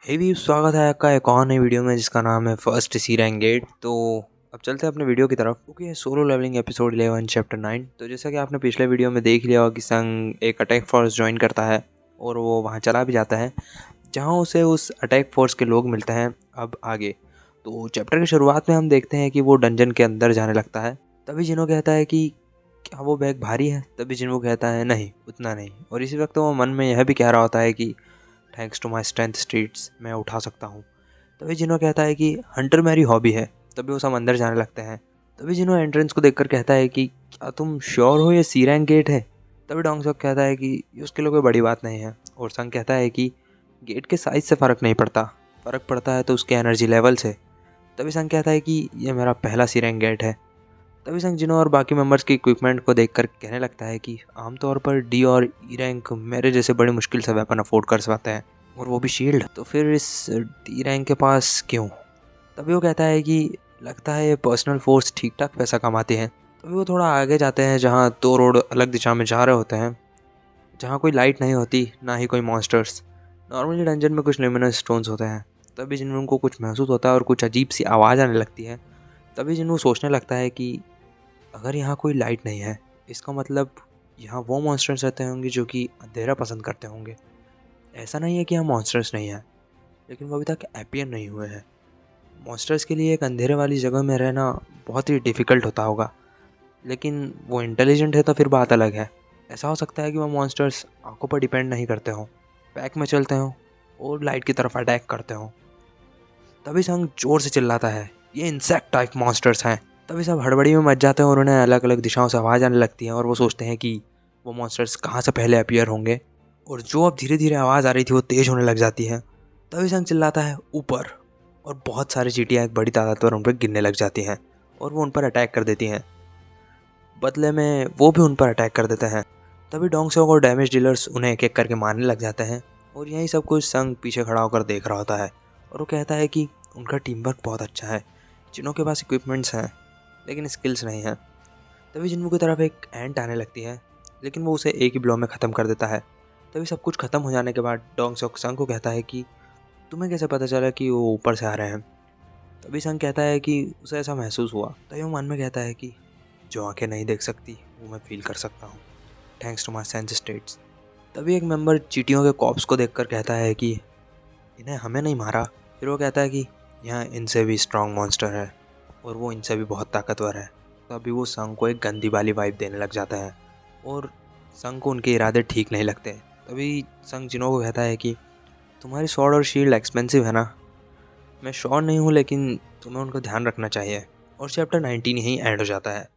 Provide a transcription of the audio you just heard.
भी स्वागत है आपका एक और नई वीडियो में जिसका नाम है फर्स्ट सी रैंक गेट। तो अब चलते हैं अपने वीडियो की तरफ, क्योंकि ये सोलो लेवलिंग एपिसोड 11 चैप्टर 9। तो जैसा कि आपने पिछले वीडियो में देख लिया होगा कि संग एक अटैक फोर्स ज्वाइन करता है और वो वहाँ चला भी जाता है जहाँ उसे उस अटैक फोर्स के लोग मिलते हैं। अब आगे तो चैप्टर की शुरुआत में हम देखते हैं कि वो डंजन के अंदर जाने लगता है। तभी जिनो कहता है कि क्या वो बैग भारी है। तभी जिनो कहता है नहीं, उतना नहीं। और इसी वक्त वो मन में यह भी कह रहा होता है कि thanks to my strength streets, मैं उठा सकता हूँ। तभी जिनो कहता है कि हंटर मेरी हॉबी है। तभी वो सब अंदर जाने लगते हैं। तभी जिनो एंट्रेंस को देखकर कहता है कि क्या तुम श्योर हो ये सी रैंक गेट है। तभी डोंग सॉक कहता है कि ये उसके लिए कोई बड़ी बात नहीं है। और संग कहता है कि गेट के साइज से फ़र्क नहीं पड़ता, फ़र्क पड़ता है तो उसके एनर्जी लेवल से। तभी संग कहता है कि ये मेरा पहला सी रैंक गेट है। तभी संग जिनो और बाकी मेंबर्स के इक्विपमेंट को देखकर कहने लगता है कि आमतौर पर डी और ई रैंक मेरे जैसे बड़ी मुश्किल से वेपन अफोर्ड कर पाते हैं, और वो भी शील्ड। तो फिर इस डी रैंक के पास क्यों। तभी वो कहता है कि लगता है ये पर्सनल फोर्स ठीक ठाक पैसा कमाती है। तभी वो थोड़ा आगे जाते हैं जहाँ दो रोड अलग दिशा में जा रहे होते हैं, जहाँ कोई लाइट नहीं होती ना ही कोई मॉन्स्टर्स। नॉर्मली डंजन में कुछ ल्यूमिनस स्टोन्स होते हैं। तभी जिन उनको कुछ महसूस होता है और कुछ अजीब सी आवाज़ आने लगती है। तभी जिन सोचने लगता है कि अगर यहाँ कोई लाइट नहीं है, इसका मतलब यहाँ वो मॉन्स्टर्स रहते होंगे जो कि अंधेरा पसंद करते होंगे। ऐसा नहीं है कि यहाँ मॉन्स्टर्स नहीं है, लेकिन वो अभी तक अपीयर नहीं हुए हैं। मॉन्स्टर्स के लिए एक अंधेरे वाली जगह में रहना बहुत ही डिफ़िकल्ट होता होगा, लेकिन वो इंटेलिजेंट है तो फिर बात अलग है। ऐसा हो सकता है कि वो मॉन्स्टर्स आंखों पर डिपेंड नहीं करते हों, पैक में चलते हों और लाइट की तरफ अटैक करते हों। तभी संग जोर से चिल्लाता है, ये इंसेक्ट टाइप मॉन्स्टर्स हैं। तभी सब हड़बड़ी में मच जाते हैं और उन्हें अलग अलग दिशाओं से आवाज़ आने लगती है, और वो सोचते हैं कि वो मॉन्स्टर्स कहाँ से पहले अपीयर होंगे। और जो अब धीरे धीरे आवाज़ आ रही थी वो तेज़ होने लग जाती है। तभी संग चिल्लाता है ऊपर, और बहुत सारी चींटियाँ एक बड़ी तादाद पर उन पर गिरने लग जाती हैं और वो उन पर अटैक कर देती हैं। बदले में वो भी उन पर अटैक कर देते हैं। तभी डोंग सॉक और डैमेज डीलर्स उन्हें एक एक करके मारने लग जाते हैं, और यही सब कुछ संग पीछे खड़ा होकर देख रहा होता है। और वो कहता है कि उनका टीम वर्क बहुत अच्छा है, जिनों के पास इक्विपमेंट्स हैं लेकिन स्किल्स नहीं हैं। तभी जिन्नू की तरफ एक एंट आने लगती है, लेकिन वो उसे एक ही ब्लो में ख़त्म कर देता है। तभी सब कुछ ख़त्म हो जाने के बाद डोंग सॉक संग को कहता है कि तुम्हें कैसे पता चला कि वो ऊपर से आ रहे हैं। तभी संग कहता है कि उसे ऐसा महसूस हुआ। तभी वो मन में कहता है कि जो आंखें नहीं देख सकती वो मैं फील कर सकता हूँ, thanks to my sense states. तभी एक मेंबर चींटियों के कॉप्स को देखकर कहता है कि इन्हें हमें नहीं मारा। फिर वो कहता है कि यहाँ इनसे भी स्ट्रॉन्ग मॉन्स्टर है और वो इनसे भी बहुत ताकतवर है। तभी वो संग को एक गंदी वाली वाइब देने लग जाता है, और संग को उनके इरादे ठीक नहीं लगते। तभी संग जिनो को कहता है कि तुम्हारी स्वॉर्ड और शील्ड एक्सपेंसिव है ना। मैं श्योर नहीं हूँ, लेकिन तुम्हें उनका ध्यान रखना चाहिए। और चैप्टर 19 यहीं एंड हो जाता है।